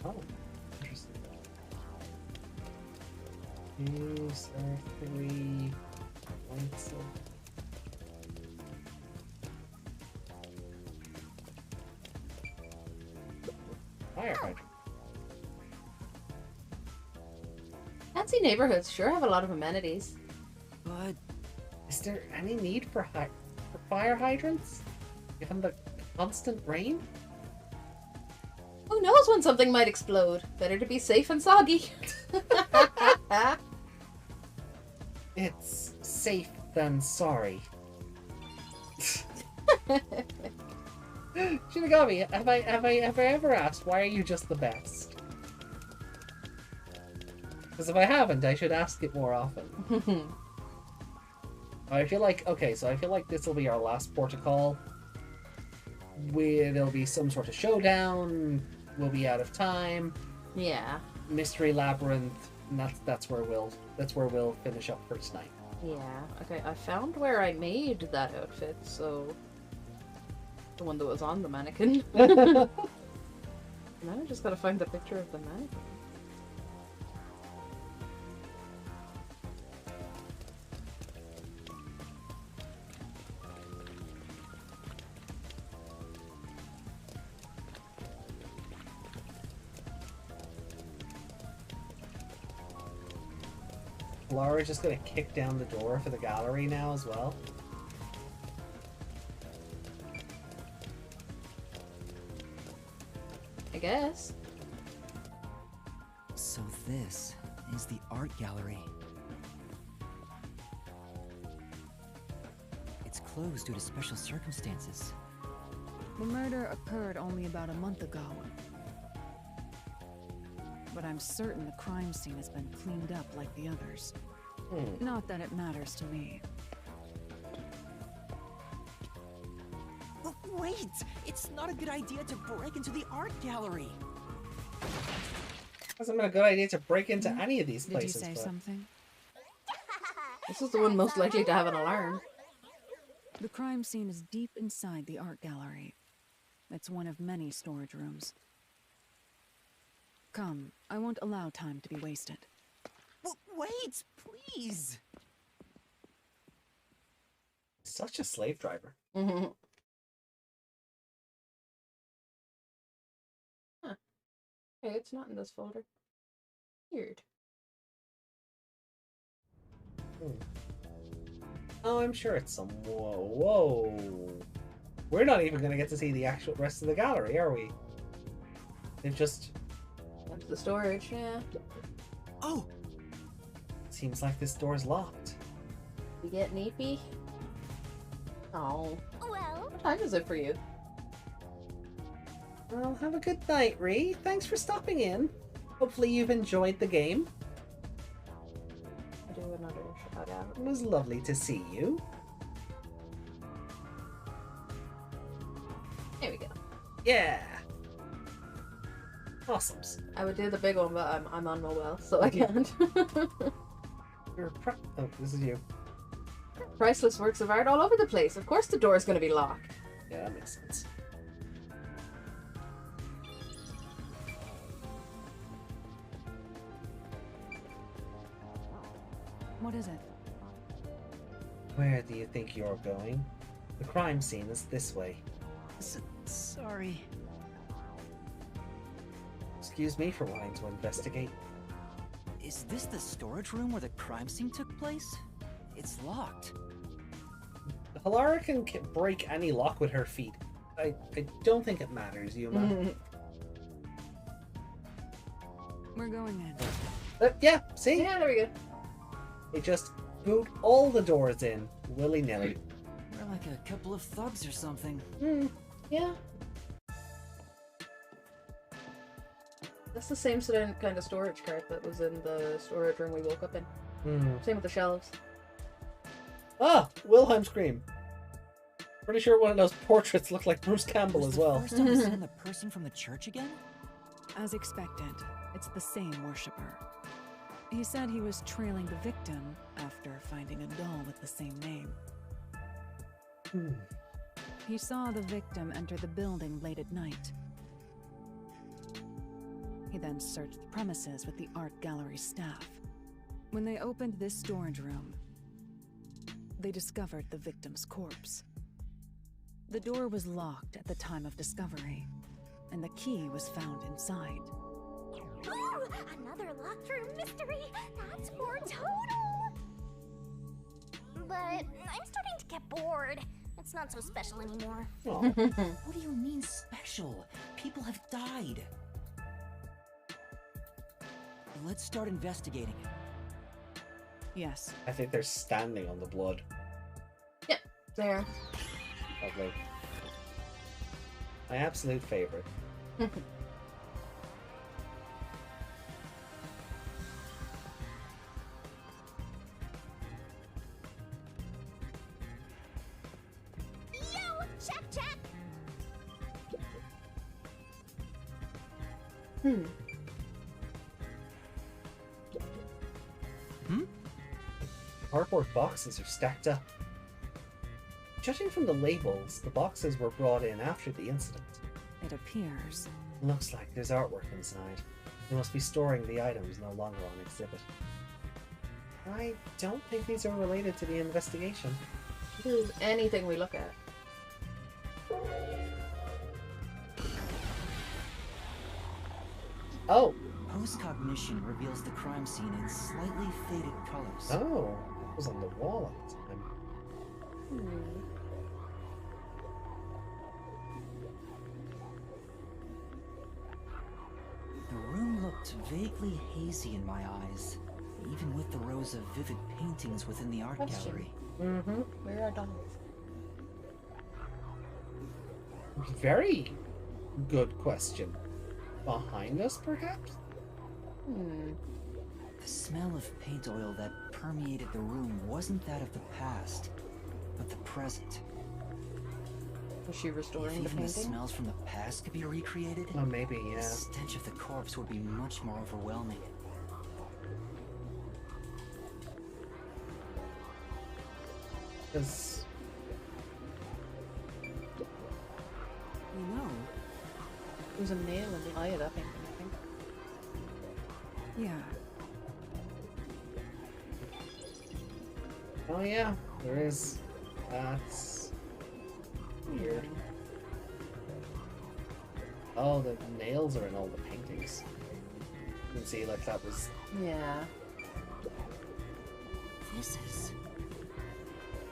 Oh, interesting. These are 3 points of... Fire hydrant. Fancy neighborhoods sure have a lot of amenities. But Is there any need for fire hydrants? Given the constant rain? Who knows when something might explode? Better to be safe and soggy. It's safe than sorry. Shinigami, have I ever asked why are you just the best? Because if I haven't, I should ask it more often. I feel like this will be our last port of call. There'll be some sort of showdown. We'll be out of time. Yeah. Mystery labyrinth. And that's where we'll finish up for tonight. Yeah. Okay, I found where I made that outfit, so the one that was on the mannequin. Now I just gotta find the picture of the mannequin. Laura's just gonna kick down the door for the gallery now as well. I guess. so this is the art gallery. It's closed due to special circumstances. The murder occurred only about a month ago. But I'm certain the crime scene has been cleaned up like the others. Not that it matters to me. But wait! It's not a good idea to break into the art gallery! Hasn't been a good idea to break into any of these places. Did you say something? This is the one most likely to have an alarm. The crime scene is deep inside the art gallery. It's one of many storage rooms. Come, I won't allow time to be wasted. Wait, please! Such a slave driver. Mm-hmm. Huh. Okay, it's not in this folder. Weird. Oh, I'm sure it's some... Whoa. We're not even going to get to see the actual rest of the gallery, are we? They've just... Went to the storage, yeah. Oh! Seems like this door's locked. You get neepy? Oh. Well, What time is it for you? Well, have a good night, Ree. Thanks for stopping in. Hopefully you've enjoyed the game. I do another shout out. It was lovely to see you. Here we go. Yeah. Awesomes. I would do the big one, but I'm on mobile, so I can't. Oh, this is you. Priceless works of art all over the place. Of course the door's gonna be locked. Yeah, that makes sense. What is it? Where do you think you're going? The crime scene is this way. Sorry. Excuse me for wanting to investigate. Is this the storage room where the crime scene took place? It's locked. Halara can break any lock with her feet. I don't think it matters, Yuma. We're going in. Yeah, see? Yeah, there we go. They just boot all the doors in, willy-nilly. We're like a couple of thugs or something. Yeah. That's the same kind of storage cart that was in the storage room we woke up in. Same with the shelves. Ah, Wilhelm Scream. Pretty sure one of those portraits looked like Bruce Campbell as well. First time I've seen the person from the church again? As expected, it's the same worshipper. He said he was trailing the victim after finding a doll with the same name. He saw the victim enter the building late at night. He then searched the premises with the art gallery staff. When they opened this storage room, they discovered the victim's corpse. The door was locked at the time of discovery, and the key was found inside. Ooh, another locked room mystery! That's more total! But I'm starting to get bored. It's not so special anymore. Oh, What do you mean special? People have died. Let's start investigating. Yes, I think they're standing on the blood. Yep, there. Lovely. My absolute favorite. Yo, check! Cardboard boxes are stacked up. Judging from the labels, the boxes were brought in after the incident. it appears. Looks like there's artwork inside. They must be storing the items no longer on exhibit. I don't think these are related to the investigation. There's anything we look at. Oh! Post-cognition reveals the crime scene in slightly faded colors. Oh! It was on the wall at the time. The room looked vaguely hazy in my eyes, even with the rows of vivid paintings within the art Question. gallery. Mm-hmm. Where are dolls? Very good question. Behind us, perhaps? The smell of paint oil that permeated the room wasn't that of the past, but the present. Was she If restoring the even the painting? smells from the past could be recreated, Oh, maybe, the yeah. stench of the corpse would be much more overwhelming. Because You know, There's a nail in the eye of that painting, I think. yeah, oh yeah, there is. That's weird. Oh, the nails are in all the paintings. You can see, like, that was. Yeah. This is...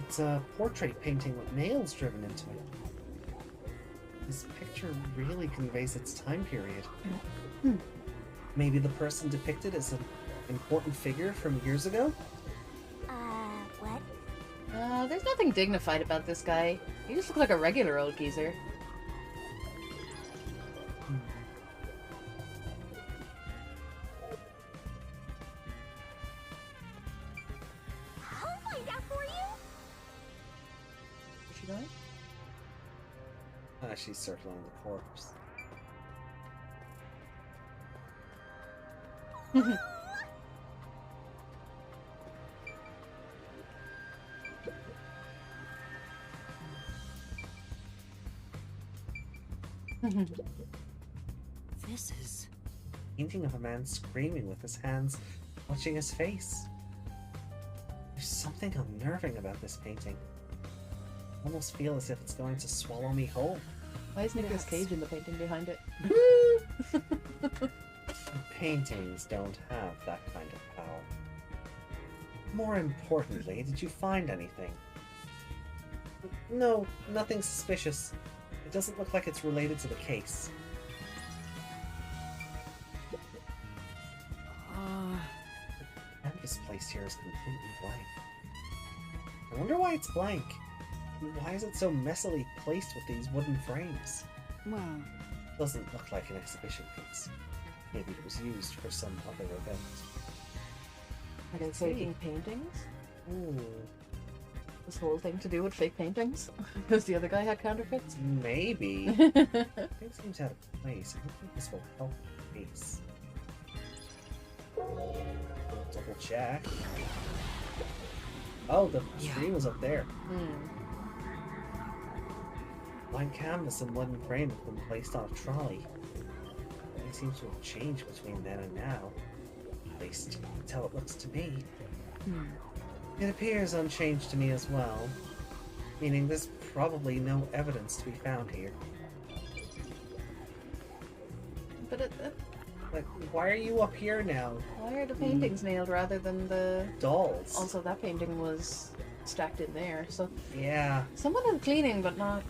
It's a portrait painting with nails driven into it. This picture really conveys its time period. Maybe the person depicted is an important figure from years ago? What? There's nothing dignified about this guy. He just looks like a regular old geezer. I'll find out for you! Is she going? She's circling the corpse. This is... Painting of a man screaming with his hands clutching his face. There's something unnerving about this painting. I almost feel as if it's going to swallow me whole. Why is Nicolas Yes. Cage in the painting behind it? Paintings don't have that kind of power. More importantly, did you find anything? No, nothing suspicious. It doesn't look like it's related to the case. The canvas place here is completely blank. I wonder why it's blank. Why is it so messily placed with these wooden frames? well, Doesn't look like an exhibition piece. Maybe it was used for some other event. Are they see. faking paintings? Ooh, This whole thing to do with fake paintings? Because the other guy had counterfeits? maybe. Things seems out of place. I don't think this will help the case. Double check. Oh, the screen was up there. Blank canvas and wooden frame have been placed on a trolley. Nothing seems to have changed between then and now. At least, that's how it looks to me. It appears unchanged to me as well. Meaning there's probably no evidence to be found here. But Like, why are you up here now? why are the paintings nailed rather than the... Dolls. Also, that painting was stacked in there, so... Yeah. Someone is cleaning, but not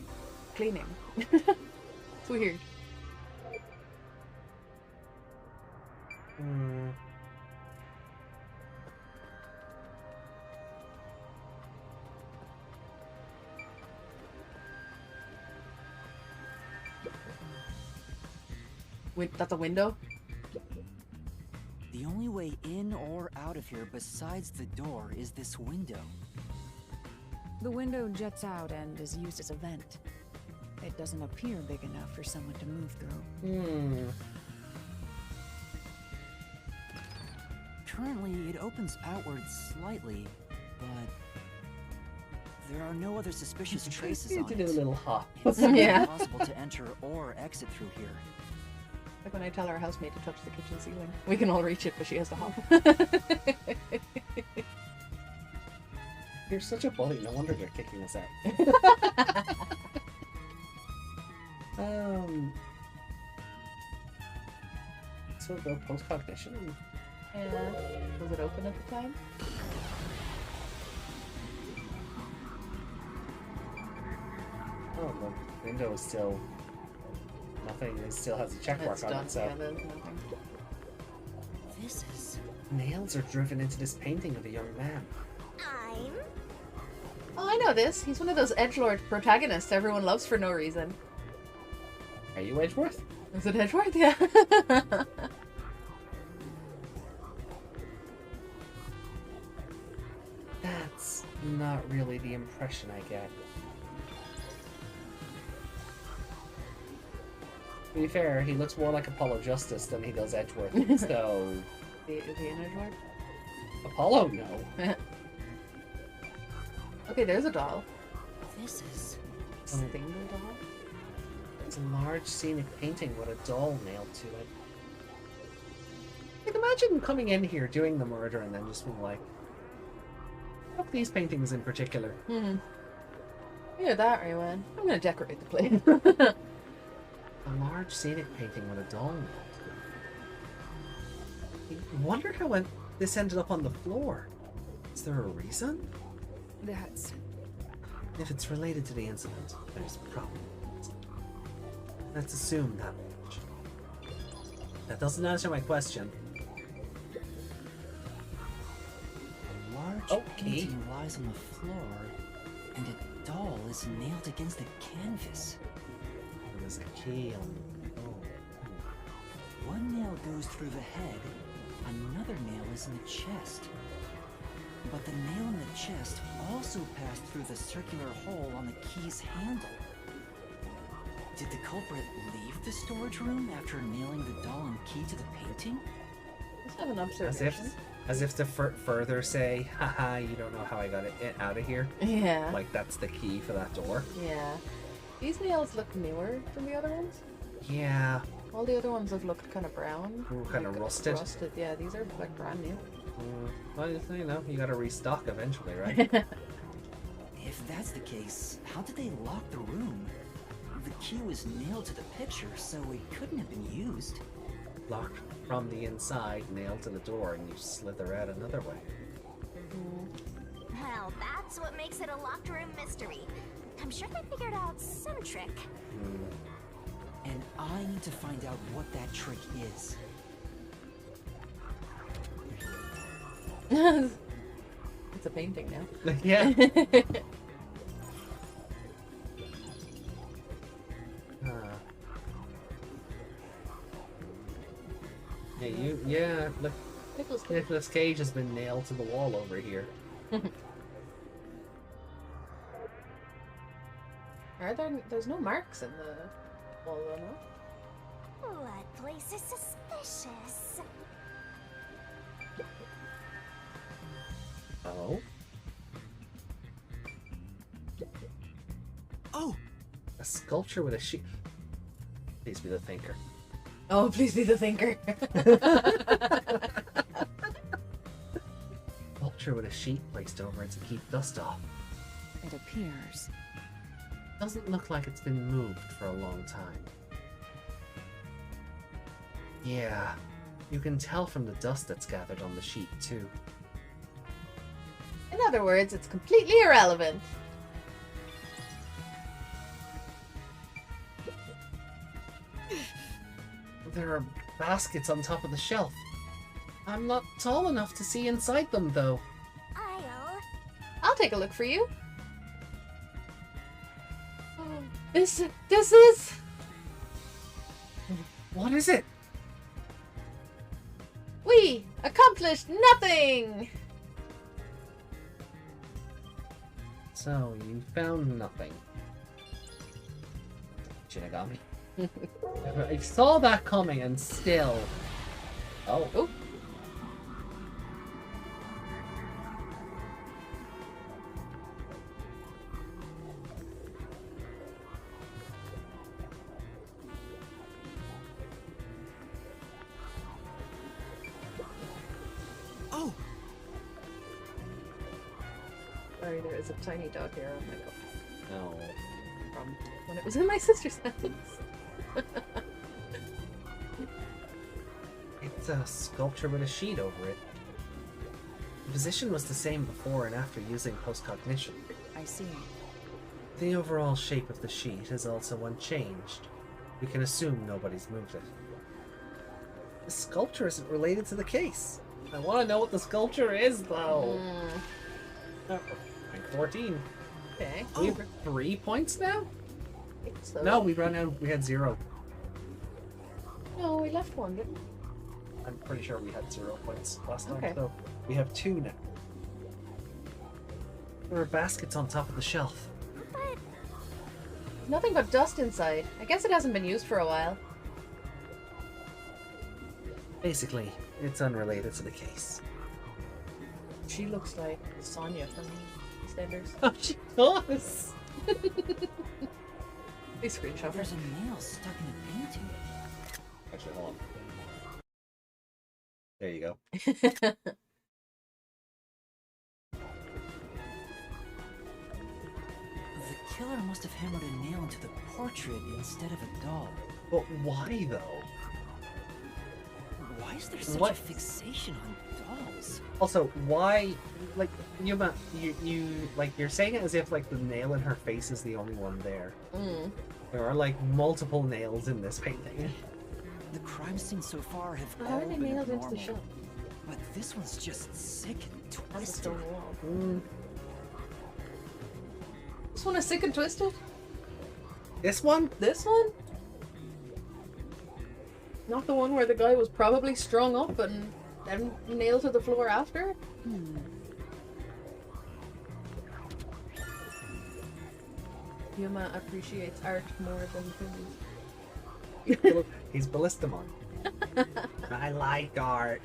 cleaning. It's weird. Hmm. Wait, that's a window? The only way in or out of here besides the door is this window. The window jets out and is used as a vent. It doesn't appear big enough for someone to move through. Currently, it opens outwards slightly, but there are no other suspicious traces You on need to do a it. little hop. It's Yeah. impossible to enter or exit through here. Like when I tell our housemate to touch the kitchen ceiling. We can all reach it, but she has to hop. You're such a bully. No wonder they're kicking us out. So go post-cognition. Yeah. Was it open at the time? Oh, the window is still... Nothing. It still has a check mark It's on done. it, so... Yeah, there's nothing. This is... Nails are driven into this painting of a young man. I'm... Oh, I know this. He's one of those edgelord protagonists everyone loves for no reason. Are you Edgeworth? Is it Edgeworth? Yeah. That's not really the impression I get. To be fair, he looks more like Apollo Justice than he does Edgeworth, so... Is he an Edgelord? Apollo, no. Okay, there's a doll. This is... Single doll? It's a large scenic painting with a doll nailed to it. Like, imagine coming in here, doing the murder, and then just being like, fuck these paintings in particular. Yeah, that right, man. I'm gonna decorate the place. A large scenic painting with a doll nailed to it. I wonder how this ended up on the floor. Is there a reason? That's... If it's related to the incident, there's probably a reason. Let's assume that much. That doesn't answer my question. A large Okay. painting lies on the floor, and a doll is nailed against the canvas. There's a key on... Oh. One nail goes through the head, another nail is in the chest. But the nail in the chest also passed through the circular hole on the key's handle. Did the culprit leave the storage room after nailing the doll and key to the painting? Let's have an observation. As if to further say, haha, you don't know how I got it out of here. Yeah. Like that's the key for that door. Yeah. These nails look newer than the other ones. Yeah. All the other ones have looked kind of brown. Ooh, kinda rusted. Rusted, yeah. These are like brand new. Well, you know, you gotta restock eventually, right? If that's the case, how did they lock the room? The key was nailed to the picture, so it couldn't have been used. Locked from the inside, nailed to the door, and you slither out another way. Well, that's what makes it a locked room mystery. I'm sure they figured out some trick. And I need to find out what that trick is. It's a painting now. Yeah. Yeah, look, Nicolas Cage has been nailed to the wall over here. There's no marks in the wall though, no? What place is suspicious? Oh? Oh! A sculpture with a sheet. Please be the thinker. Oh, please be the thinker. Sculpture with a sheet placed over it to keep dust off. It appears. Doesn't look like it's been moved for a long time. Yeah, you can tell from the dust that's gathered on the sheet, too. In other words, it's completely irrelevant. There are baskets on top of the shelf. I'm not tall enough to see inside them, though. I'll take a look for you. Oh, this is... What is it? We accomplished nothing! So, you found nothing. Shinigami. I saw that coming and still... Oh. Oh. Oh! Sorry, there is a tiny dog here on my cup. No. From when it was in my sister's house. It's a sculpture with a sheet over it. The position was the same before and after using post-cognition. I see. The overall shape of the sheet is also unchanged. We can assume nobody's moved it. The sculpture isn't related to the case. I want to know what the sculpture is, though. Rank 14. Okay. We have 3 points now? So, No, we ran out. We had 0. No, we left one, didn't we? I'm pretty sure we had 0 points last time, Okay. so we have 2 now. There are baskets on top of the shelf. Nothing but dust inside. I guess it hasn't been used for a while. Basically, it's unrelated to the case. She looks like Sonya from EastEnders. Oh, she does! Please screenshot her. There's a nail stuck in the painting. Actually, hold on. There you go. The killer must have hammered a nail into the portrait instead of a doll. But why, though? Why is there such What? a fixation on dolls? Also, why, like, Yuma, you, like, you're saying it as if, like, the nail in her face is the only one there. There are, like, multiple nails in this painting. The crime scenes so far have How all are they been nailed into the abnormal, shelf? but this one's just sick and That's a twisted. stone wall. This one is sick and twisted? This one? This one? Not the one where the guy was probably strung up and then nailed to the floor after? Yuma appreciates art more than food. He's Ballistamon. I like art.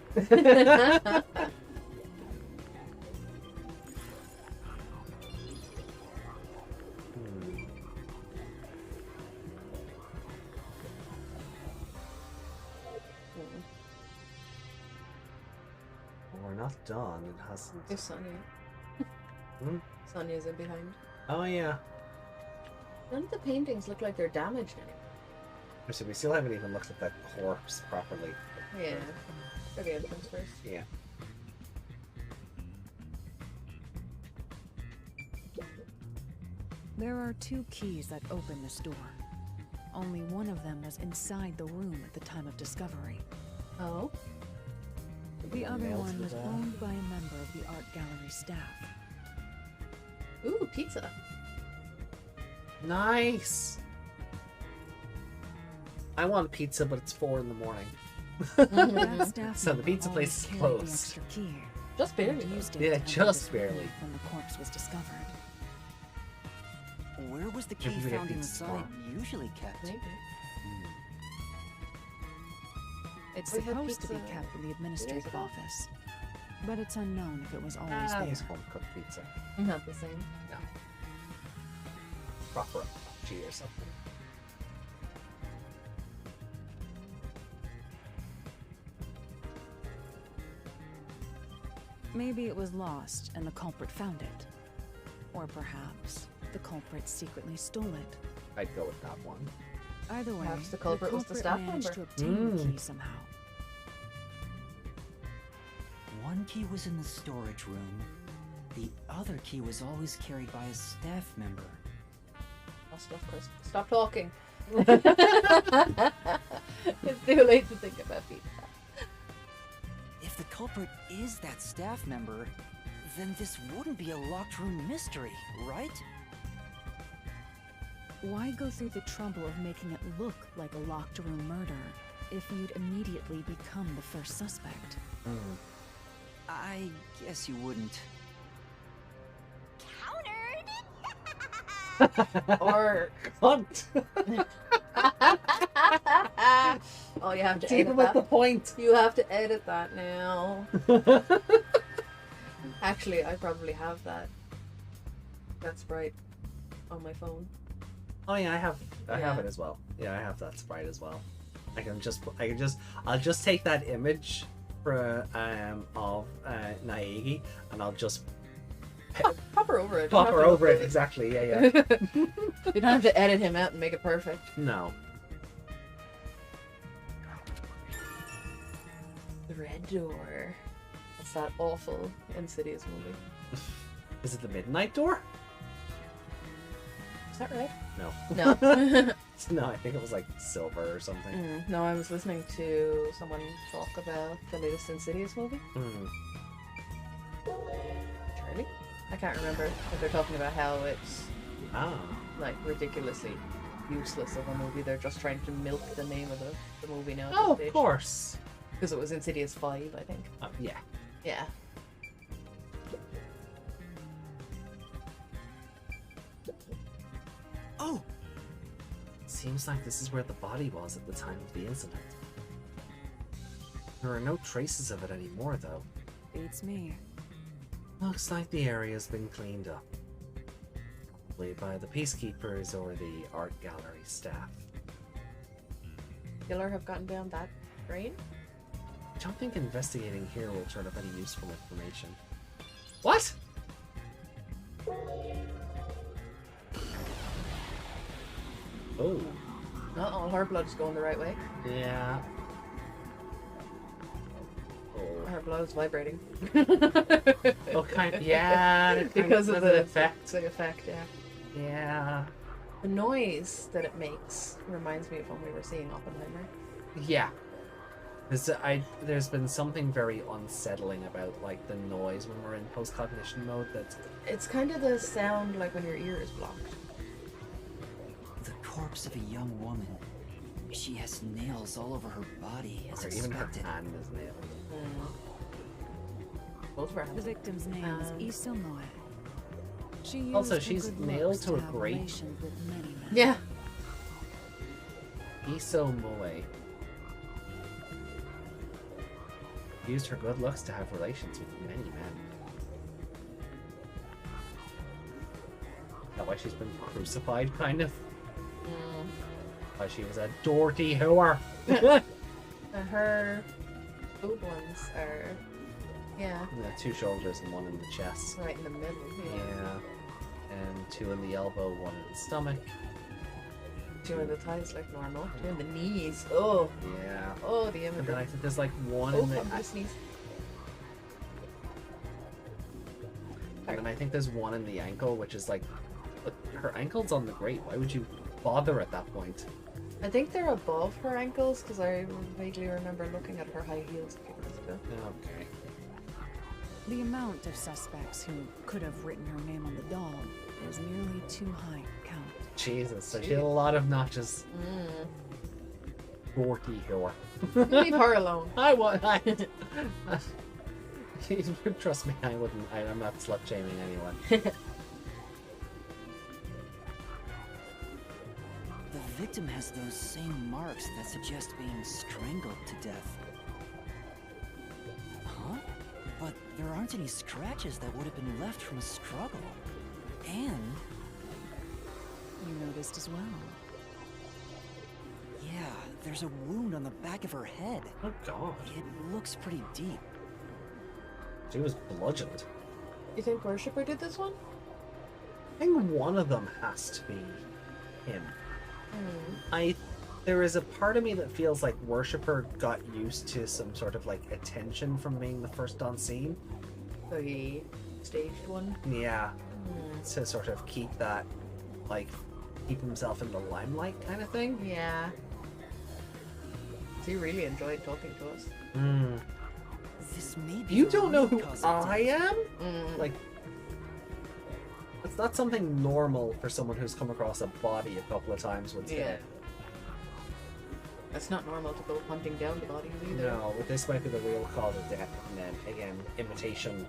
We're not done. It hasn't. There's Sonya. Hmm? Sonya's in behind. Oh yeah. None of the paintings look like they're damaged anymore. So we still haven't even looked at that corpse properly. Yeah. Okay, entrance first. Yeah. There are 2 keys that open this door. Only one of them was inside the room at the time of discovery. Oh? The other Nailed one to was that. owned by a member of the art gallery staff. Ooh, pizza. Nice. I want pizza, but it's 4 in the morning. That staff So the member pizza place always is carried closed. The extra key. Just barely. And used it Yeah, to enter just this room barely. When the corpse was discovered. Where was the key Maybe we get found these inside tomorrow. usually kept? Maybe. It's We had supposed to be pizza kept in the 2 days administrative ago. office, but it's unknown if it was always Ah, there. this home cooked pizza. Not the same. No. Proper cheese or something. Maybe it was lost and the culprit found it. Or perhaps the culprit secretly stole it. I'd go with that one. Either way, Perhaps the culprit was the staff managed member. to obtain the key somehow. One key was in the storage room. The other key was always carried by a staff member. Oh, stop, Chris. Stop talking. It's too late to think about pizza. If the culprit is that staff member, then this wouldn't be a locked room mystery, right? Why go through the trouble of making it look like a locked room murder if you'd immediately become the first suspect? I guess you wouldn't. Countered! Or Hunt! oh, you have to Keep edit him at that. the point. You have to edit that now. Actually, I probably have that. That sprite on my phone. Oh yeah, I have Yeah. it as well. Yeah, I have that sprite as well. I'll just take that image for of Naegi and I'll just Pop her over it. pop her over it. Exactly. Yeah. You don't have to edit him out and make it perfect. No. The Red Door. That's that awful Insidious movie. Is it the Midnight Door? Is that right? No. No. No, I think it was like Silver or something. No, I was listening to someone talk about the latest Insidious movie. Charlie? I can't remember if they're talking about how it's Ah. like ridiculously useless of a movie. They're just trying to milk the name of the movie now. Oh, of course. Because it was Insidious 5, I think. Yeah. Yeah. Oh! Seems like this is where the body was at the time of the incident. There are no traces of it anymore, though. Beats me. Looks like the area's been cleaned up. Probably by the peacekeepers or the art gallery staff. Killer have gotten down that drain? I don't think investigating here will turn up any useful information. What? Oh. Uh-oh, her blood's going the right way. Yeah. Oh. Her blood's vibrating. Oh, yeah. it kind Because of the effect. The effect, yeah. Yeah. The noise that it makes reminds me of when we were seeing Oppenheimer. Yeah. There's been something very unsettling about like the noise when we're in post-cognition mode. It's kind of the sound like when your ear is blocked. The corpse of a young woman. She has nails all over her body, as Or even her expected. hand is nailed. Both of our The hands. victim's name is Isomoe. She used Also, her she's good nailed looks to a have grate. relations with many men. Yeah. Isomoe used her good looks to have relations with many men. Is that why she's been crucified, kind of? Why she was a dirty whore. And her boob ones are, yeah, Yeah, 2 shoulders and 1 in the chest. right in the middle. Yeah. And 2 in the elbow, 1 in the stomach. 2 in the thighs like normal. 2 in the knees. Oh, Yeah. oh, the And then I image. think there's like 1 Oh, in the... I'm gonna sneeze. And then I think there's 1 in the ankle, which is like... Look, her ankle's on the grate. Why would you bother at that point? I think they're above her ankles because I vaguely remember looking at her high heels a few minutes ago. Okay. The amount of suspects who could have written her name on the doll is nearly too high to count. Jesus, so she had a lot of notches. Dorky whore. Leave her alone. I want. Trust me, I wouldn't. I'm not slut shaming anyone. The victim has those same marks that suggest being strangled to death. Huh? But there aren't any scratches that would have been left from a struggle. And... You noticed as well. yeah, there's a wound on the back of her head. Oh God. It looks pretty deep. She was bludgeoned. You think Worshipper did this one? I think one of them has to be him. There is a part of me that feels like Worshipper got used to some sort of like attention from being the first on scene. So he staged one? Yeah. To sort of keep that, like, keep himself in the limelight kind of thing. Yeah. He really enjoyed talking to us. This may be You the don't know root who cause of I death. am? Like, it's not something normal for someone who's come across a body a couple of times would say. Yeah. It's not normal to go hunting down the bodies either. No, but this might be the real cause of death, and then again, imitation.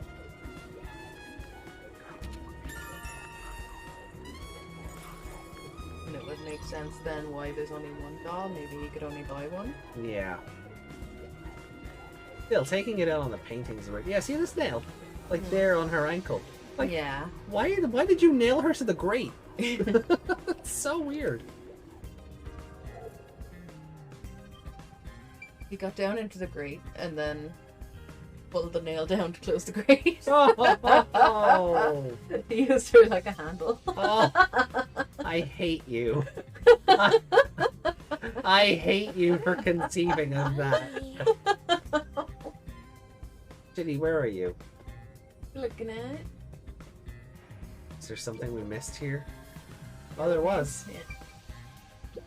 And it would make sense then why there's only one doll. Maybe he could only buy one. Yeah. Still, taking it out on the paintings. Yeah, see this nail? Like there on her ankle. Like, Yeah. why did you nail her to the grate? It's so weird. He got down into the grate and then pulled the nail down to close the grate. Oh. He used her like a handle. Oh, I hate you. I hate you for conceiving of that. Ginny, where are you? Looking at it. Is there something we missed here? Oh, there was. Yeah.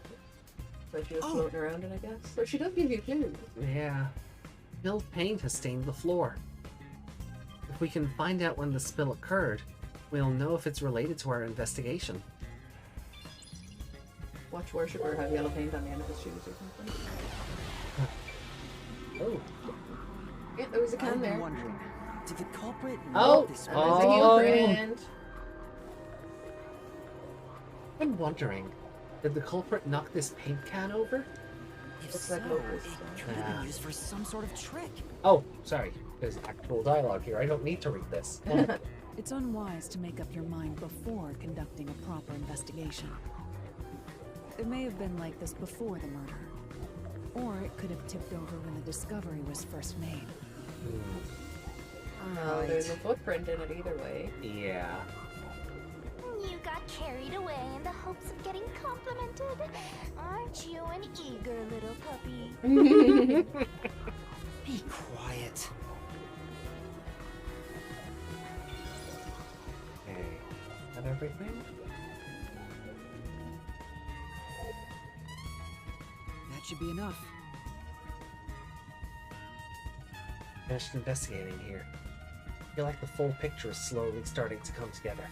But she was floating around it, I guess. So she does give you clues. Yeah. Spilled paint has stained the floor. If we can find out when the spill occurred, we'll know if it's related to our investigation. Watch Worshipper have yellow paint on the end of his shoes or something. Oh. Yeah, there was a I've can been there. wondering, did the culprit Oh, knock this And way? there's a heel print. I've been wondering, did the culprit knock this paint can over? If Looks so, like Lotus. it could have Yeah. been used for some sort of trick. Oh, sorry. There's actual dialogue here. I don't need to read this. It's unwise to make up your mind before conducting a proper investigation. It may have been like this before the murder, or it could have tipped over when the discovery was first made. Well, there's a footprint in it either way. Yeah. You got carried away in the hopes of getting complimented. Aren't you an eager little puppy? Be quiet. Okay. Is that everything? That should be enough. Finished investigating here. I feel like the full picture is slowly starting to come together.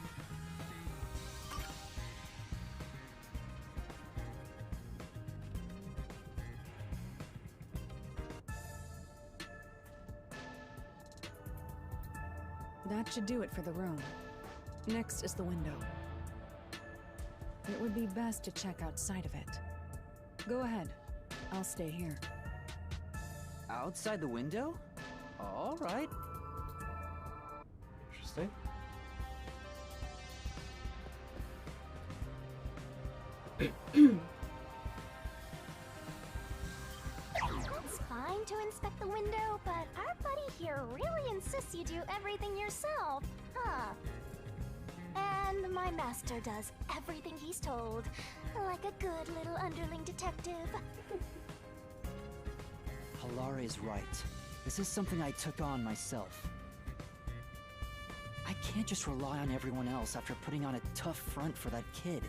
That should do it for the room. Next is the window. It would be best to check outside of it. Go ahead. I'll stay here. Outside the window? All right. Interesting. It's fine to inspect the window, but our buddy here really insists you do everything yourself, huh? And my master does everything he's told, like a good little underling detective. Halara is right. This is something I took on myself. I can't just rely on everyone else after putting on a tough front for that kid.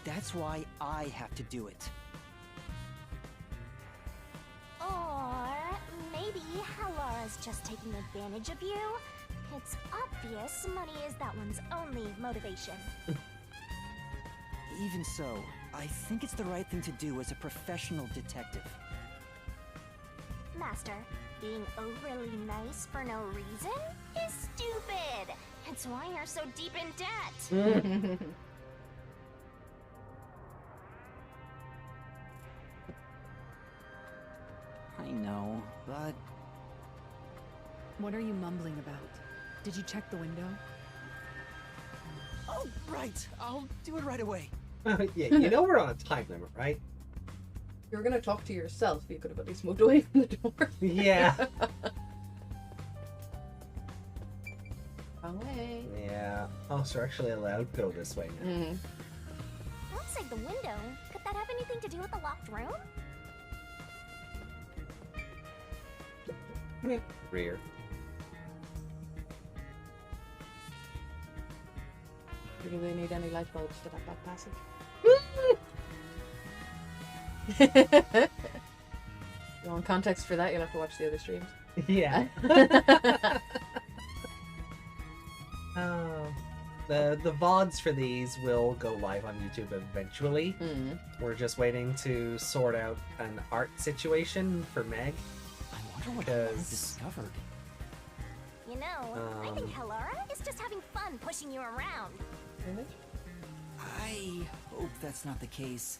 That's why I have to do it. Or maybe Halara's just taking advantage of you. It's obvious money is that one's only motivation. Even so, I think it's the right thing to do as a professional detective. Master, being overly nice for no reason is stupid. It's why you're so deep in debt. I know, but What are you mumbling about? Did you check the window? oh, right. I'll do it right away. Yeah, you know we're on a time limit, right? You were gonna talk to yourself, you could have at least moved away from the door. Yeah. Oh, so we're actually allowed to go this way now. Mm. Outside the window, could that have anything to do with the locked room? Rear. Do they need any light bulbs for that back passage? You want context for that, you'll have to watch the other streams. Yeah. The VODs for these will go live on YouTube eventually. Mm. We're just waiting to sort out an art situation for Meg. I wonder what Helena Because- discovered. You know, I think Helora is just having fun pushing you around. Really? I hope that's not the case.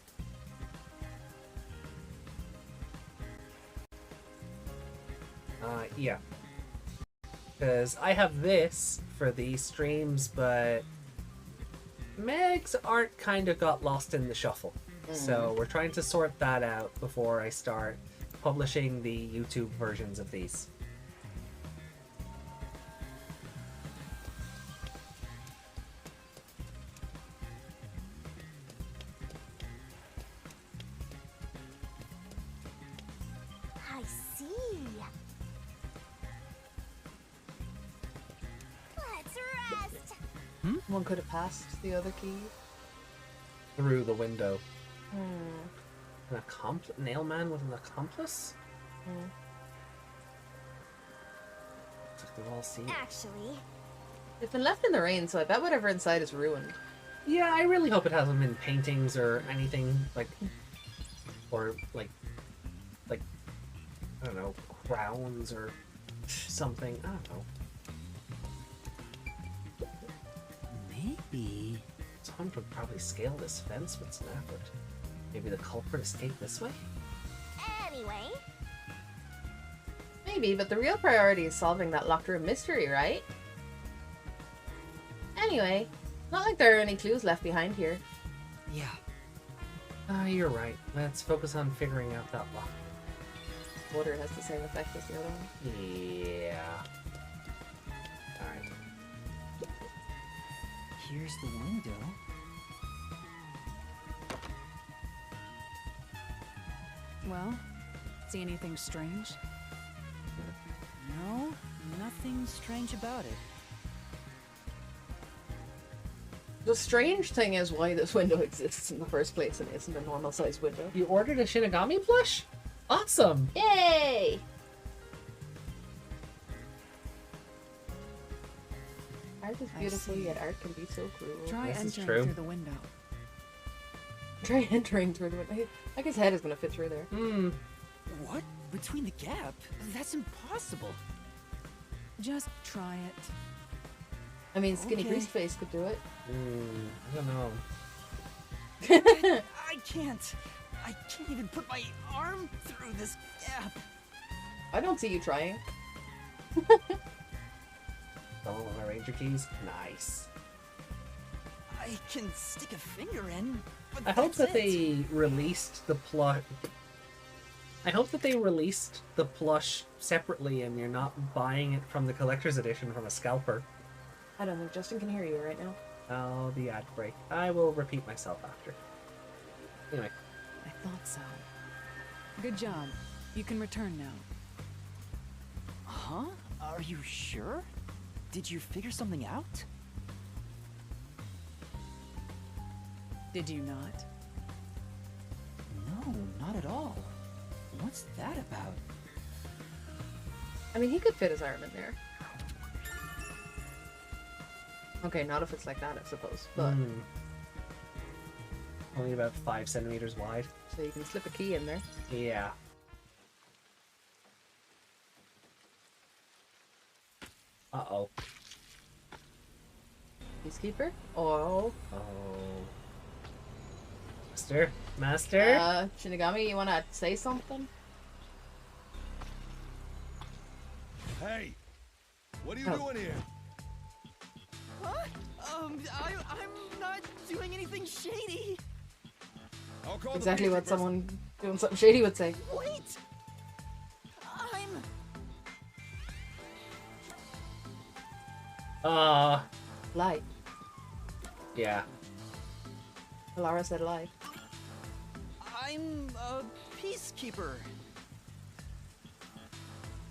Yeah. Because I have this for these streams, but Meg's art kind of got lost in the shuffle. So we're trying to sort that out before I start publishing the YouTube versions of these. I see. Let's rest. One could have passed the other key. Through the window. Hmm. An nail man with an accomplice? Hmm. Looks like they've all seen it. Actually, It's been left in the rain, so I bet whatever inside is ruined. Yeah, I really hope it hasn't been paintings or anything like, or like, I don't know, crowns or something. I don't know. Maybe. Someone would probably scale this fence with an effort. Maybe the culprit escaped this way? anyway, Maybe, but the real priority is solving that locked room mystery, right? Anyway, not like there are any clues left behind here. Yeah. You're right. Let's focus on figuring out that lock. Water has the same effect as the other one. Yeah. Alright. Here's the window. Well, see anything strange? No, nothing strange about it. The strange thing is why this window exists in the first place and isn't a normal sized window. You ordered a Shinigami plush? Awesome! Yay! Art is I beautiful, see. yet art can be so cruel. Try This is entering true. through the window. Try entering through the window. Like his head is gonna fit through there. Hmm. What? Between the gap? That's impossible. Just try it. I mean, Skinny Okay. Priest Face could do it. I don't know. I can't. I can't even put my arm through this gap. I don't see you trying. Oh, my ranger keys? Nice. I can stick a finger in, but I hope that's that it. they released the plush. I hope that they released the plush separately and you're not buying it from the collector's edition from a scalper. I don't think Justin can hear you right now. Oh, the ad break. I will repeat myself after. Anyway, I thought so. Good job. You can return now. Huh? Are you sure? Did you figure something out? Did you not? No, not at all. What's that about? I mean, he could fit his arm in there. Okay, not if it's like that, I suppose. But only about 5 centimeters wide. so you can slip a key in there. Yeah. Uh-oh. Peacekeeper? Oh. Oh. Master? Shinigami, you wanna say something? Hey, what are you Oh. doing here? Huh? I'm not doing anything shady. I'll call Exactly the what peacekeepers. someone doing something shady would say. Wait! I'm... Lie. Yeah. Lara said alive. I'm a peacekeeper.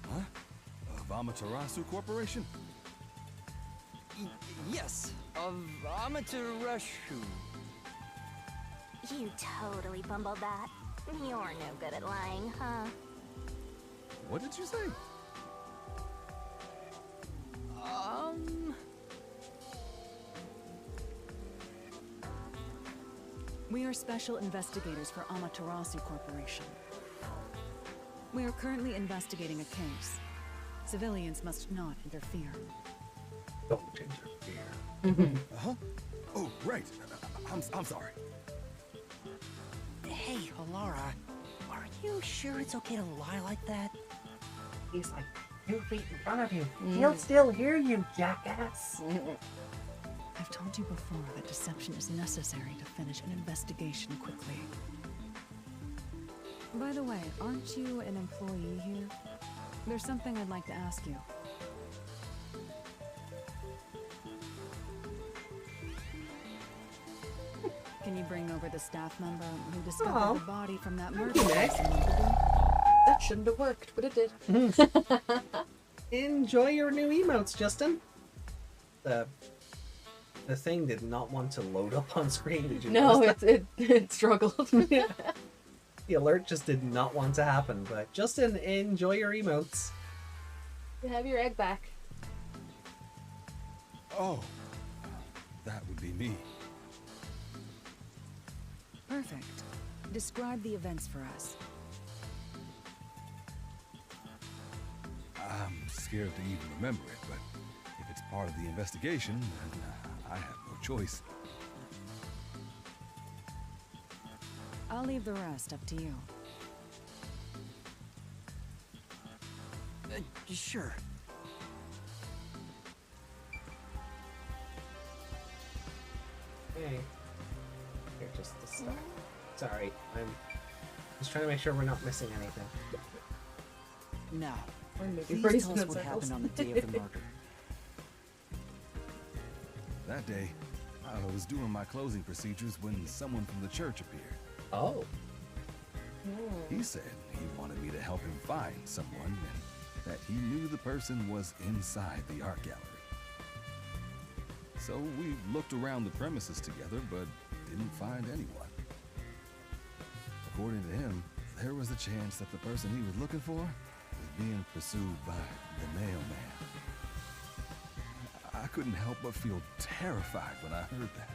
Huh? Of Amaterasu Corporation? Yes, of Amaterasu. You totally bumbled that. You're no good at lying, huh? What did you say? We are special investigators for Amaterasu Corporation. We are currently investigating a case. Civilians must not interfere. Don't interfere. Uh-huh. Oh, right. I'm sorry. Hey, Alara, are you sure it's okay to lie like that? He's like 2 feet in front of you. He'll still hear you, jackass. I've told you before that deception is necessary to finish an investigation quickly. By the way, aren't you an employee here? There's something I'd like to ask you. Can you bring over the staff member who discovered Aw. the body from that Thank murder you, Meg. case a month ago? That shouldn't have worked, but it did. Enjoy your new emotes, Justin. The thing did not want to load up on screen. Did you No, notice that? it struggled. Yeah. The alert just did not want to happen. But Justin, enjoy your emotes. You have your egg back. Oh, that would be me. Perfect. Describe the events for us. I'm scared to even remember it, but if it's part of the investigation, then I have no choice. I'll leave the rest up to you. Sure. Hey. Here, just the stuff. Sorry, I'm just trying to make sure we're not missing anything. Now, Or maybe please Brace tell us and what Circles. happened on the day of the murder. That day, I was doing my closing procedures when someone from the church appeared. Oh. He said he wanted me to help him find someone and that he knew the person was inside the art gallery. So we looked around the premises together, but didn't find anyone. According to him, there was a chance that the person he was looking for was being pursued by the mailman. I couldn't help but feel terrified when I heard that.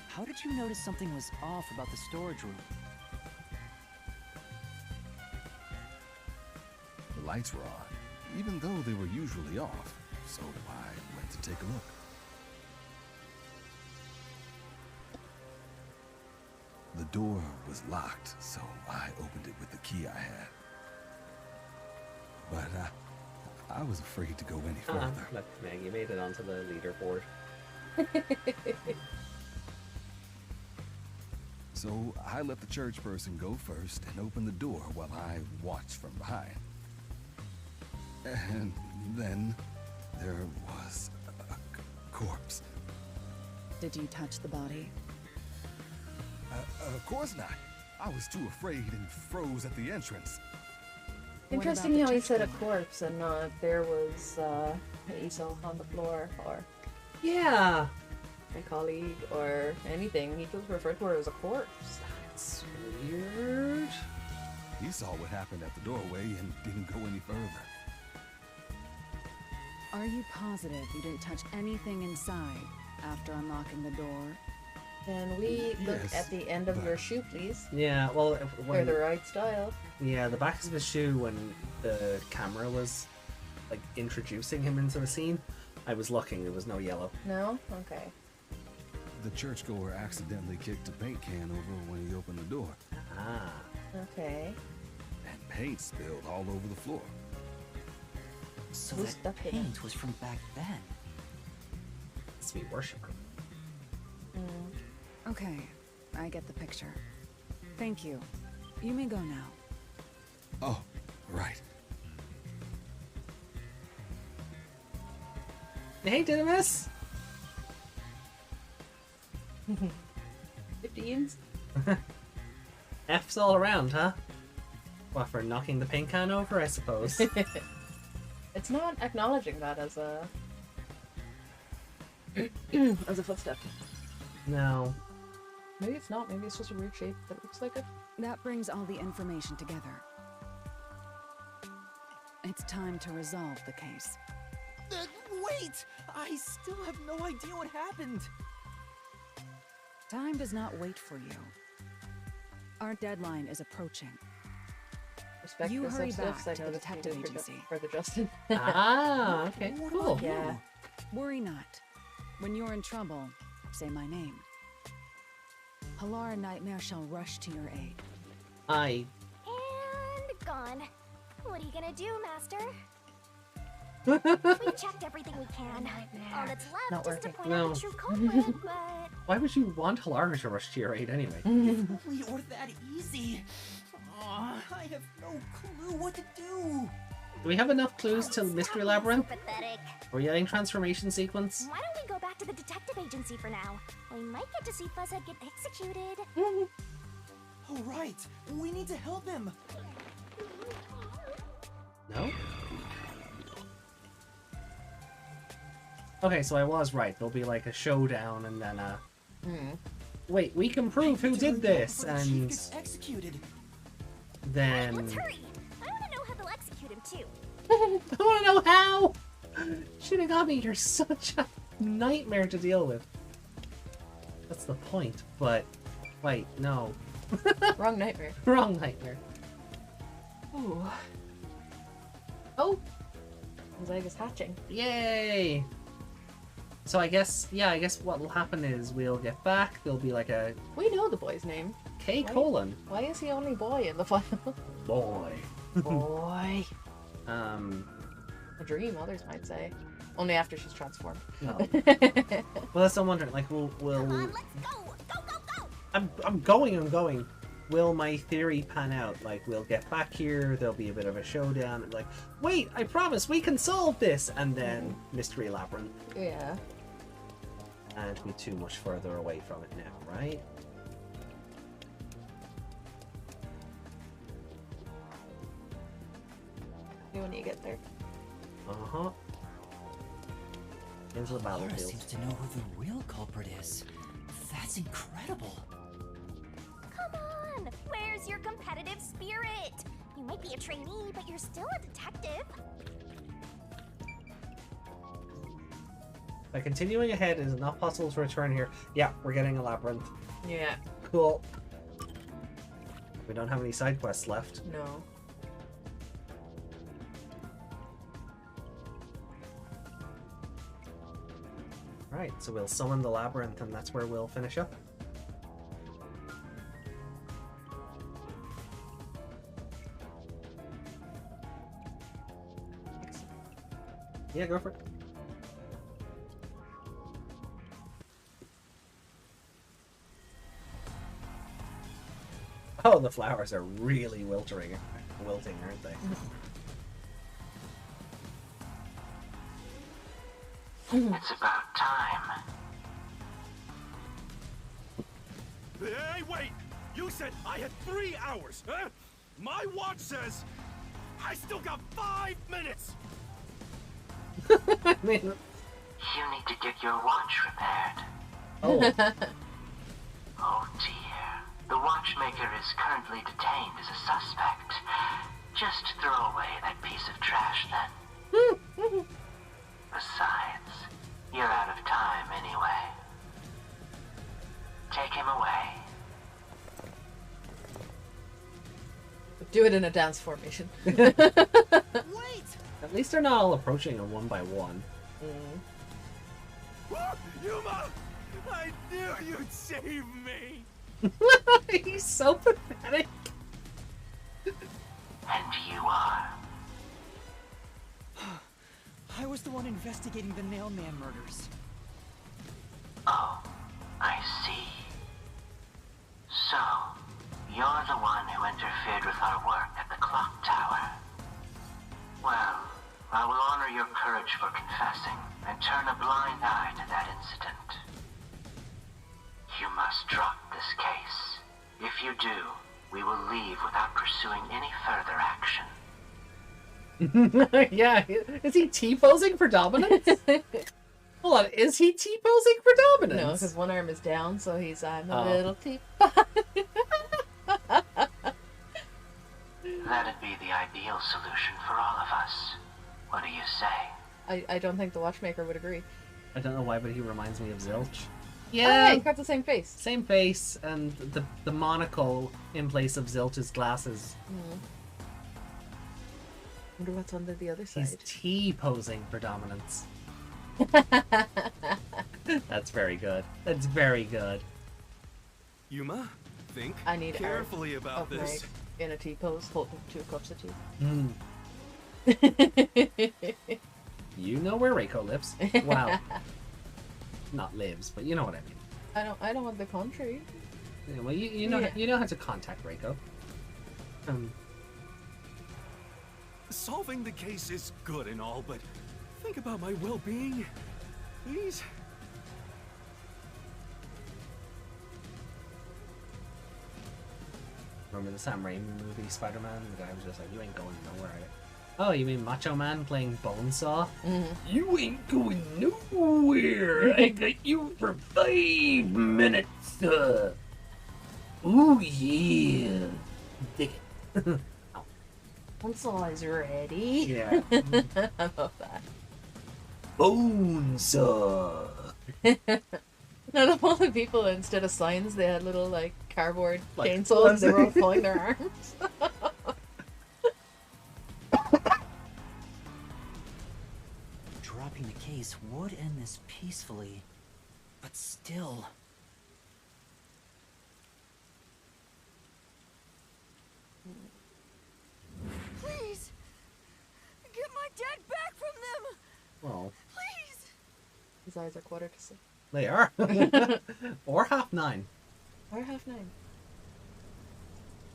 How did you notice something was off about the storage room? The lights were on, even though they were usually off, so I went to take a look. The door was locked, so I opened it with the key I had. But I was afraid to go any further. Look, Meg, you made it onto the leaderboard. So I let the church person go first and open the door while I watched from behind. And then there was a corpse. Did you touch the body? Of course not. I was too afraid and froze at the entrance. Interesting about the how he church said a door? corpse and not there was Esau on the floor or Yeah. my colleague or anything. He just referred to her as a corpse. That's weird. He saw what happened at the doorway and didn't go any further. Are you positive you didn't touch anything inside after unlocking the door? Can we look Yes, at the end of but- your shoe, please? Yeah, well, Or the right style. yeah, the back of his shoe when the camera was like introducing him into the scene, I was looking. There was no yellow. No? Okay. The churchgoer accidentally kicked a paint can over when he opened the door, Ah. Okay. and paint spilled all over the floor. So Who's that stuck in it? paint was from back then. It's me worshiper. Okay, I get the picture. Thank you. You may go now. Oh, right. Hey, Didymus! 15s. F's all around, huh? What, for knocking the paint can over, I suppose? It's not acknowledging that as a as a footstep. No. Maybe it's not. Maybe it's just a weird shape that looks like it. That brings all the information together. It's time to resolve the case. Wait! I still have no idea what happened. Time does not wait for you. Our deadline is approaching. Respect You the hurry sub-stuffs back I to the noticed detective needed agency. for the Justin. Ah, okay, What cool. about you? Yeah. Worry not. When you're in trouble, say my name. Halara Nightmare shall rush to your aid. I... And gone. What are you gonna do, Master? We checked everything we can. All that's Not left is to working. point out the true culprit, but Why would you want Halara to rush to your aid anyway? If only it were that easy. Aw, I have no clue what to do. Do we have enough clues to Mystery Stop Labyrinth? being so pathetic. Are we getting transformation sequence? Why don't we go back to the detective agency for now? We might get to see Fuzzhead get executed. Oh, right. We need to help him. No? Okay, so I was right. There'll be like a showdown and then wait, we can prove who did this, Before the chief and gets executed. then... Let's hurry. I want to know how they'll execute him too. I wanna know how! Shinigami, you're such a nightmare to deal with. That's the point, but... Wait, no. Wrong nightmare. Wrong nightmare. Ooh. Oh! His egg is hatching. Yay! So I guess what will happen is we'll get back, there'll be like a We know the boy's name. K Right. colon. Why is he only boy in the final? Boy. Boy. A A dream, others might say. Only after she's transformed. no. Well, that's what I'm wondering, like, Come will... on, let's go. Go, go, go. I'm going. Will my theory pan out? Like, we'll get back here, there'll be a bit of a showdown, and like, wait, I promise we can solve this! And then Mystery Labyrinth. Yeah. And we're too much further away from it now, right? When you get there. Uh-huh. Into the Laura battlefield. seems to know who the real culprit is. That's incredible. Come on. Where's your competitive spirit? You might be a trainee, but you're still a detective. By continuing ahead, it is not possible to return here. Yeah, we're getting a labyrinth. Yeah. Cool. We don't have any side quests left. No. Right, so we'll summon the labyrinth and that's where we'll finish up. Yeah, go for it. Oh, the flowers are really wilting, aren't they? It's about time. Hey, wait! You said I had 3 hours, huh? My watch says I still got 5 minutes! I mean, You need to get your watch repaired. oh, Oh dear. The watchmaker is currently detained as a suspect. Just throw away that piece of trash then. Besides, you're out of time anyway. Take him away. Do it in a dance formation. Wait! at least they're not all approaching them one by one. Yuma! I knew you'd save me! He's so pathetic. And you are. I was the one investigating the Nailman murders. Oh, I see. So, you're the one who interfered with our work at the clock tower. Well, I will honor your courage for confessing and turn a blind eye to that incident. You must drop this case. If you do, we will leave without pursuing any further action. Yeah, is he T-posing for dominance? Hold on, is he T-posing for dominance? No, because one arm is down, so he's I'm a Oh. little T. That'd be the ideal solution for all of us. What do you say? I don't think the watchmaker would agree. I don't know why, but he reminds me of Zilch. Oh, Yeah, he's got the same face. same face, and the monocle in place of Zilch's glasses. Wonder what's on the other side. He's T-posing for dominance. That's very good. That's very good. Yuma, think I need carefully about of this. Meg in a T-pose, holding 2 cups of tea. You know where Reiko lives. Wow. Not lives, but you know what I mean. I don't want the country. Yeah, well, you know Yeah. you know how to contact Reiko. Solving the case is good and all, but think about my well-being, please. Remember the Sam Raimi movie Spider-Man? The guy was just like, "You ain't going nowhere." Oh, you mean Macho Man playing Bonesaw? You ain't going nowhere. I got you for 5 minutes. Ooh yeah. Dig it. Unsolved is ready. Yeah. I love that. Bonesaw. None of all the people, instead of signs, they had little like cardboard Like- chainsaws. They were all pulling their arms. Dropping the case would end this peacefully, but still. Please! Get my dad back from them! Well, Please! His eyes are 8:45. they are. Or 9:30. Or 8:30.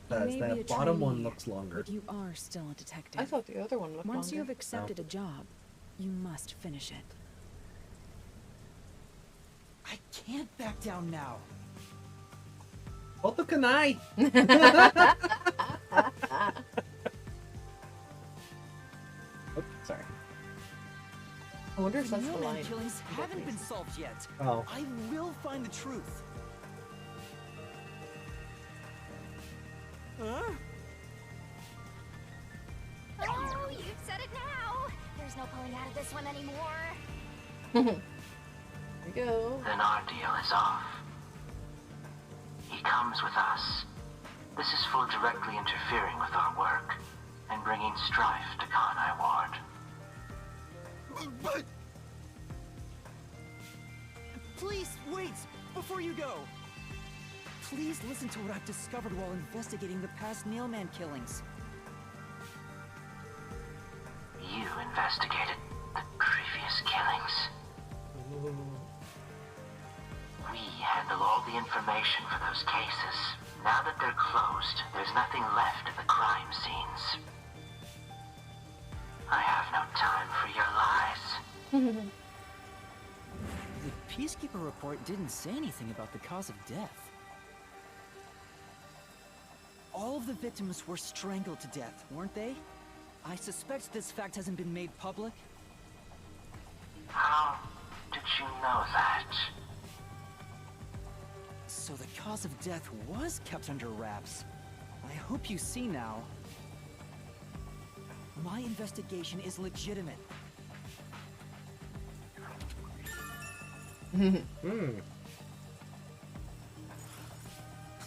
Because You may be the a bottom one trainee, looks longer. But you are still a detective. I thought the other one looked Once you have longer. accepted a job, you must finish it. I can't back down now. What the can I? Oops, sorry. I wonder if The that's the Mailman line. killings haven't been solved yet. Oh. I will find the truth. Huh? Oh, you've said it now! There's no pulling out of this one anymore. Here we go. Then our deal is off. He comes with us. This is for directly interfering with our work and bringing strife to Kanai Ward. But Please, wait! Before you go! Please listen to what I've discovered while investigating the past Nailman killings. You investigated the previous killings. We handle all the information for those cases. Now that they're closed, there's nothing left at the crime scenes. I have no time for your lies. The Peacekeeper report didn't say anything about the cause of death. All of the victims were strangled to death, weren't they? I suspect this fact hasn't been made public. How did you know that? So the cause of death was kept under wraps. I hope you see now. My investigation is legitimate.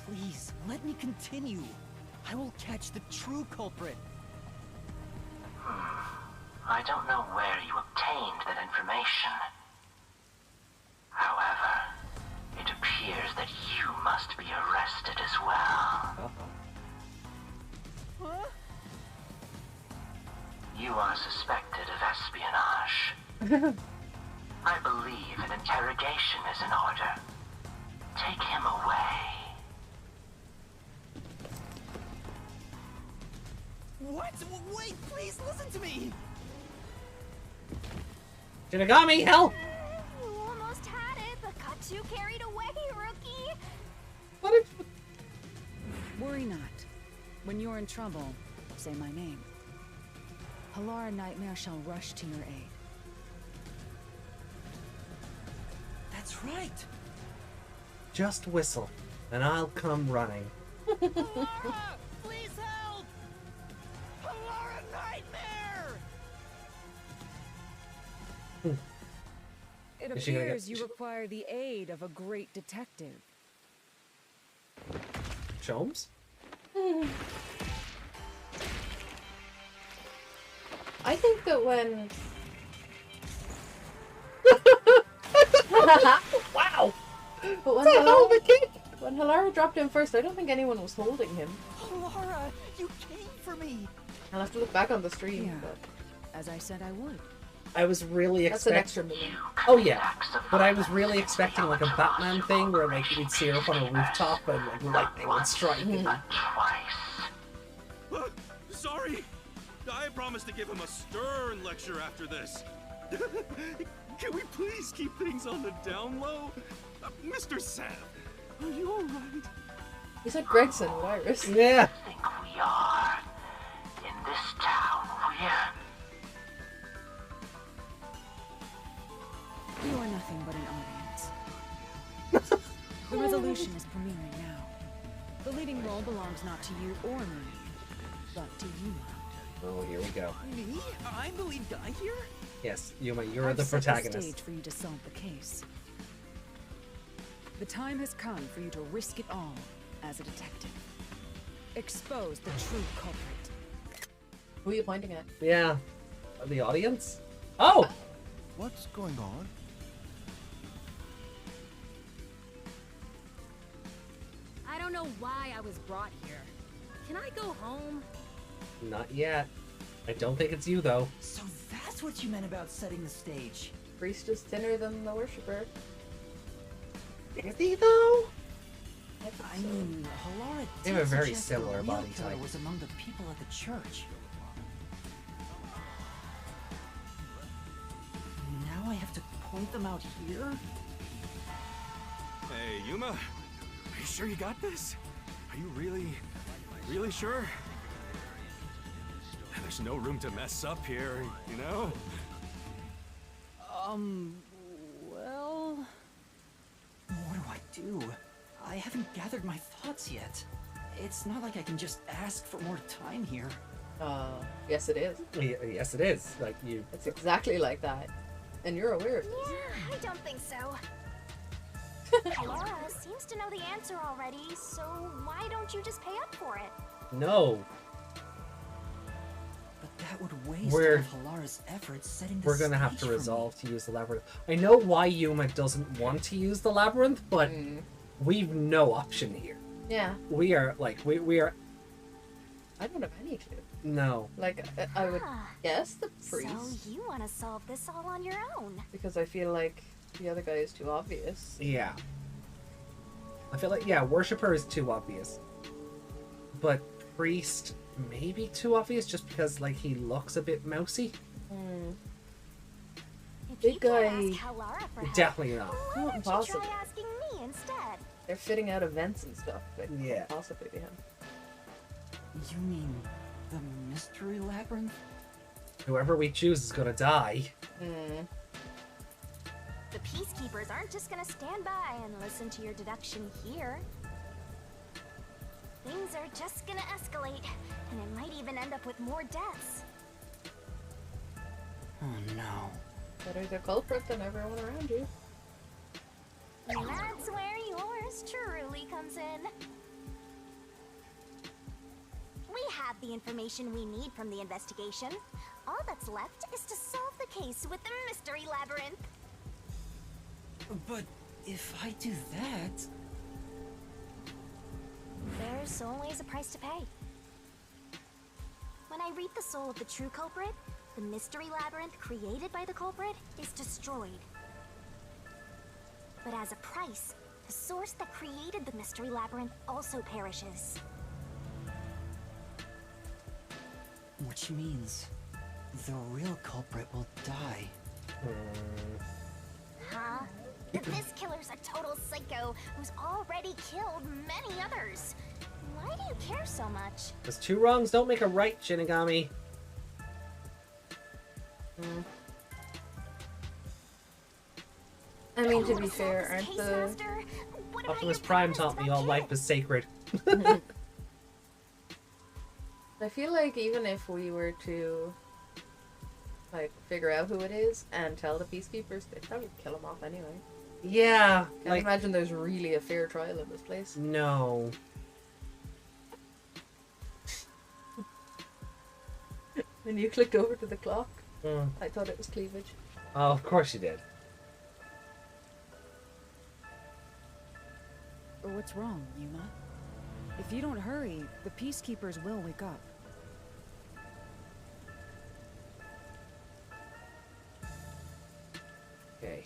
Please, let me continue. I will catch the true culprit. I don't know where you obtained that information. However, it appears that you must be arrested as well. Huh? You are suspected of espionage. I believe an interrogation is in order. Take him away. What? Wait, please listen to me! Shinigami, help! You almost had it, but got too carried away, rookie. Worry not. When you're in trouble, say my name. Halara Nightmare shall rush to your aid. That's right. Just whistle, and I'll come running. Halara! Please help! Halara Nightmare! It Is she gonna appears get- you require the aid of a great detective. Chomes? I think that when Wow! but when Halara dropped him first, I don't think anyone was holding him. Halara, you came for me. I'll have to look back on the stream. Yeah. But As I said I would. I was really that's an expecting. extra million. Oh yeah, but I was really expecting like a Batman thing where like you'd see her up on a rooftop and like lightning would strike. Twice. Sorry. I promised to give him a stern lecture after this. Can we please keep things on the down low? Mr. Sam, are you alright? He said Gregson with Iris. Yeah. I think we are. In this town, we're... You are nothing but an audience. The resolution is premiering now. The leading role belongs not to you or me, but to Yuma. Oh, here we go. Me? I'm the lead guy here? Yes, Yuma, you're I've the set protagonist. stage for you to solve the case. The time has come for you to risk it all as a detective. Expose the true culprit. Who are you pointing at? Yeah. The audience? Oh! What's going on? I don't know why I was brought here. Can I go home? Not yet. I don't think it's you though. So that's what you meant about setting the stage. Priest is thinner than the worshipper. Is he though? I mean, Halara They have a did very suggest the similar real body killer type. was among the people at the church. Now I have to point them out here? Hey, Yuma, are you sure you got this? Are you really sure? There's no room to mess up here, you know? Well... What do I do? I haven't gathered my thoughts yet. It's not like I can just ask for more time here. Yes it is. Yes, it is. Like you. It's exactly like that. And you're aware of this. Yeah, I don't think so. Laura seems to know the answer already, so why don't you just pay up for it? No. But that would waste We're- all of Halara's efforts setting the We're gonna have to stage for me. resolve to use the labyrinth. I know why Yuma doesn't want to use the labyrinth, but we've no option here. Yeah. We are like we are I don't have any clue. no. Like, I would Ah, guess the so priest. you want to solve this all on your own? Because I feel like the other guy is too obvious. Yeah. I feel like worshipper is too obvious. But priest maybe too obvious just because like he looks a bit mousy. If Big you can't guy- ask Halara for help, Definitely not. why Not don't possible. you try asking me instead? They're fitting out events and stuff. But Yeah. can't possibly be him. You mean the mystery labyrinth? Whoever we choose is gonna die. The peacekeepers aren't just gonna stand by and listen to your deduction here. Things are just gonna escalate, and it might even end up with more deaths. Oh no. Better the culprit than everyone around you. And that's where yours truly comes in. We have the information we need from the investigation. All that's left is to solve the case with the mystery labyrinth. But if I do that... There's always a price to pay. When I reap the soul of the true culprit, the mystery labyrinth created by the culprit is destroyed. But as a price, the source that created the mystery labyrinth also perishes. Which means the real culprit will die. Huh? This killer's a total psycho who's already killed many others. Why do do you care so much? Because 2 wrongs don't make a right, Shinigami. I mean, to be fair, aren't Case the... Master, what about Optimus your Prime promise taught to me that all kid? life is sacred. I feel like even if we were to, like, figure out who it is and tell the peacekeepers, they'd probably kill him off anyway. Yeah, Can't like, imagine there's really a fair trial in this place. no. When you clicked over to the clock, Mm. I thought it was cleavage. Oh, of course you did. What's wrong, Yuma? If you don't hurry, the peacekeepers will wake up. Okay.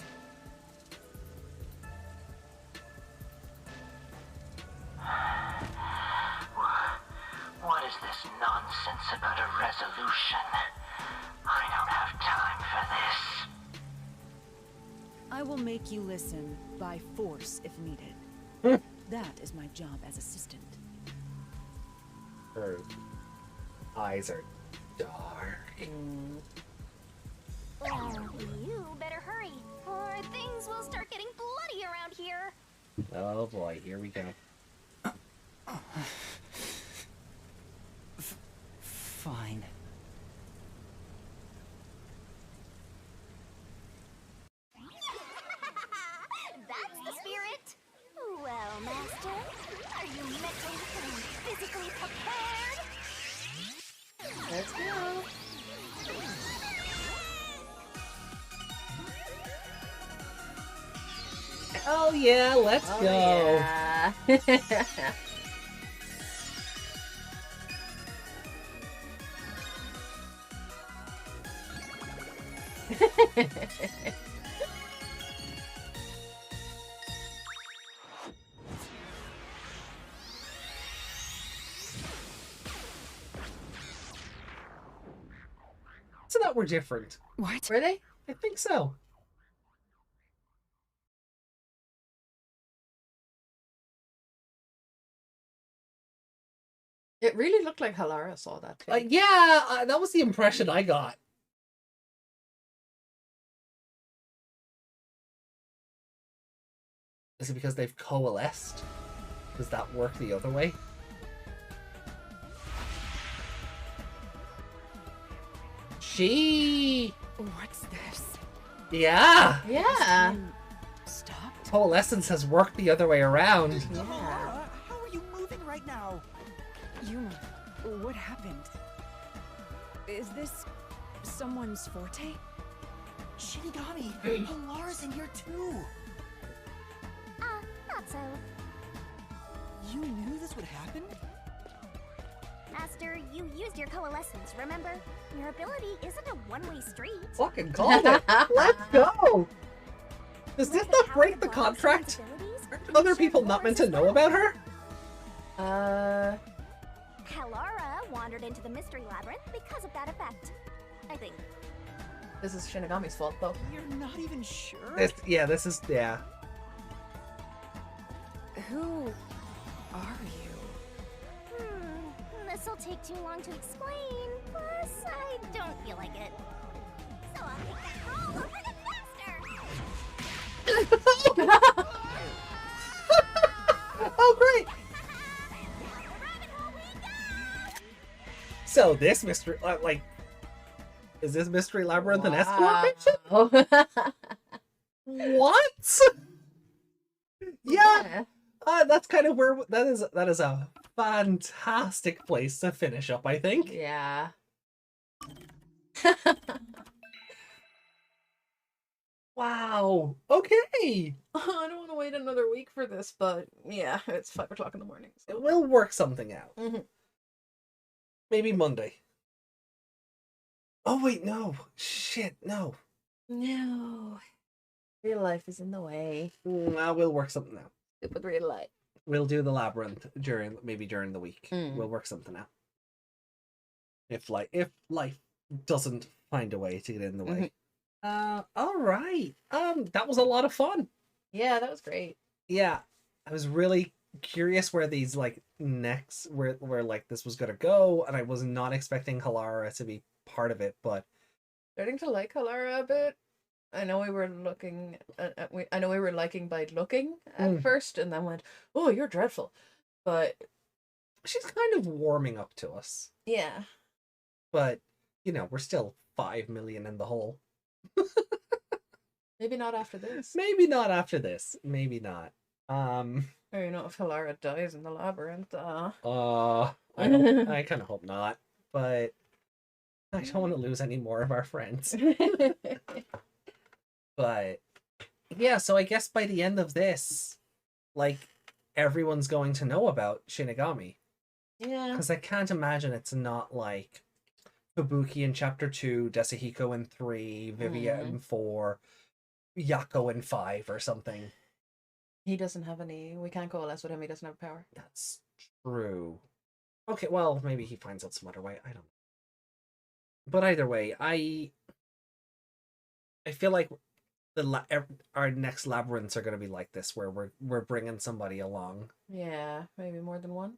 What is this nonsense about a resolution? I don't have time for this. I will make you listen by force if needed. That is my job as assistant. Her eyes are dark. Well, you better hurry, or things will start getting bloody around here. Oh boy, here we go. Fine. That's the spirit. Well, Master, are you mentally and physically prepared? Let's go. Oh yeah, let's go. Yeah. So that we're different. What? Were they? I think so. It really looked like Halara saw that too. Yeah, that was the impression I got. Is it because they've coalesced? Does that work the other way? What's this? Yeah! Yeah. Stopped? Coalescence has worked the other way around. Yeah. How are you moving right now? Yuma, what happened? Is this someone's forte? Shinigami, Alara's in here too. Not so. You knew this would happen? Master, you used your coalescence, remember? Your ability isn't a one-way street. Fucking called it. Let's go. Does this With not power break to the block contract? someone's abilities, Aren't you other should people more not meant to as know well. about her? Halara wandered into the mystery labyrinth because of that effect. I think. This is Shinigami's fault, though. You're not even sure? This is. Who are you? This'll take too long to explain. Plus, I don't feel like it. So I'll take control over the master. Oh, great! So this mystery, is this mystery labyrinth an escort mission? What? Yeah, that's kind of where that is a fantastic place to finish up, I think. Yeah. Wow. Okay. I don't want to wait another week for this, but yeah, it's 5 o'clock in the morning. So. We'll work something out. Mhm. Maybe Monday. Oh wait, no. Shit, no. No. Real life is in the way. We'll work something out. Stupid real life. We'll do the labyrinth during the week. Mm. We'll work something out. If life doesn't find a way to get in the way. All right. That was a lot of fun. Yeah, that was great. Yeah, I was really curious where these like next where like this was gonna go, and I was not expecting Halara to be part of it, but Starting to like Halara a bit. I know we were looking I know we were liking by looking at first, and then went, "Oh, you're dreadful," but she's kind of warming up to us. yeah. But you know, we're still 5 million in the hole. Maybe not after this. Maybe not after this. Maybe not. Or you know, if Halara dies in the labyrinth. I kind of hope not, but I don't want to lose any more of our friends. But yeah, so I guess by the end of this, like, everyone's going to know about Shinigami. Yeah. Because I can't imagine it's not like Fubuki in Chapter 2, Desahiko in 3, Vivia in 4, Yako in 5 or something. He doesn't have any. We can't coalesce with him. He doesn't have power. That's true. Okay, well, maybe he finds out some other way. I don't know. But either way, I feel like our next labyrinths are going to be like this, where we're bringing somebody along. Yeah, maybe more than one.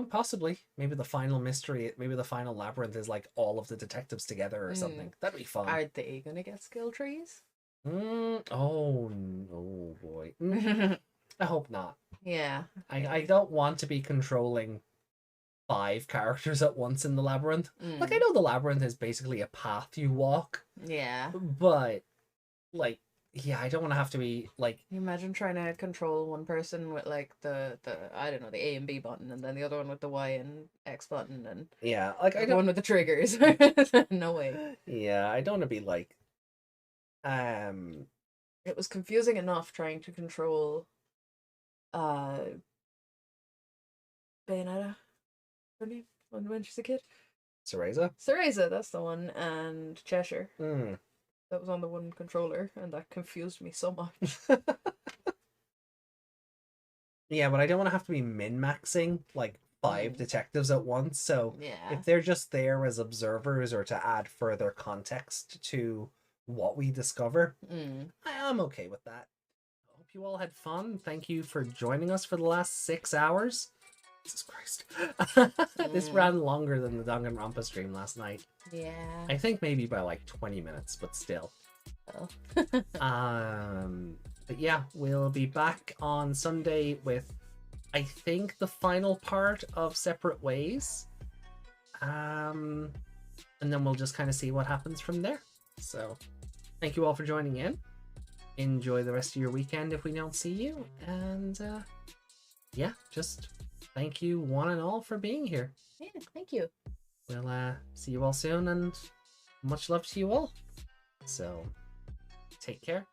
Possibly. Maybe the final mystery, maybe the final labyrinth is like all of the detectives together or something. That'd be fun. Are they gonna get skill trees? Oh no, boy. I hope not. Yeah. I don't want to be controlling 5 characters at once in the labyrinth. Like, I know the labyrinth is basically a path you walk. Yeah. But, like, yeah, I don't want to have to be, like... Can you imagine trying to control one person with, like, the I don't know, the A and B button, and then the other one with the Y and X button, and... Yeah, like, I the don't... one with the triggers. No way. Yeah, I don't want to be, like... It was confusing enough trying to control... Bayonetta? Her name? When she's a kid? Cereza? Cereza, that's the one, and Cheshire. Mm. That was on the one controller, and that confused me so much. Yeah, but I don't want to have to be min-maxing, like, 5 detectives at once, so if they're just there as observers or to add further context to what we discover, I'm okay with that. I hope you all had fun. Thank you for joining us for the last 6 hours. Jesus Christ. This ran longer than the Danganronpa stream last night. Yeah. I think maybe by like 20 minutes, but still. Oh. But yeah, we'll be back on Sunday with, I think, the final part of Separate Ways. And then we'll just kind of see what happens from there. So, thank you all for joining in. Enjoy the rest of your weekend if we don't see you. And yeah, just thank you one and all for being here. Yeah, thank you. We'll see you all soon, and much love to you all. So, take care.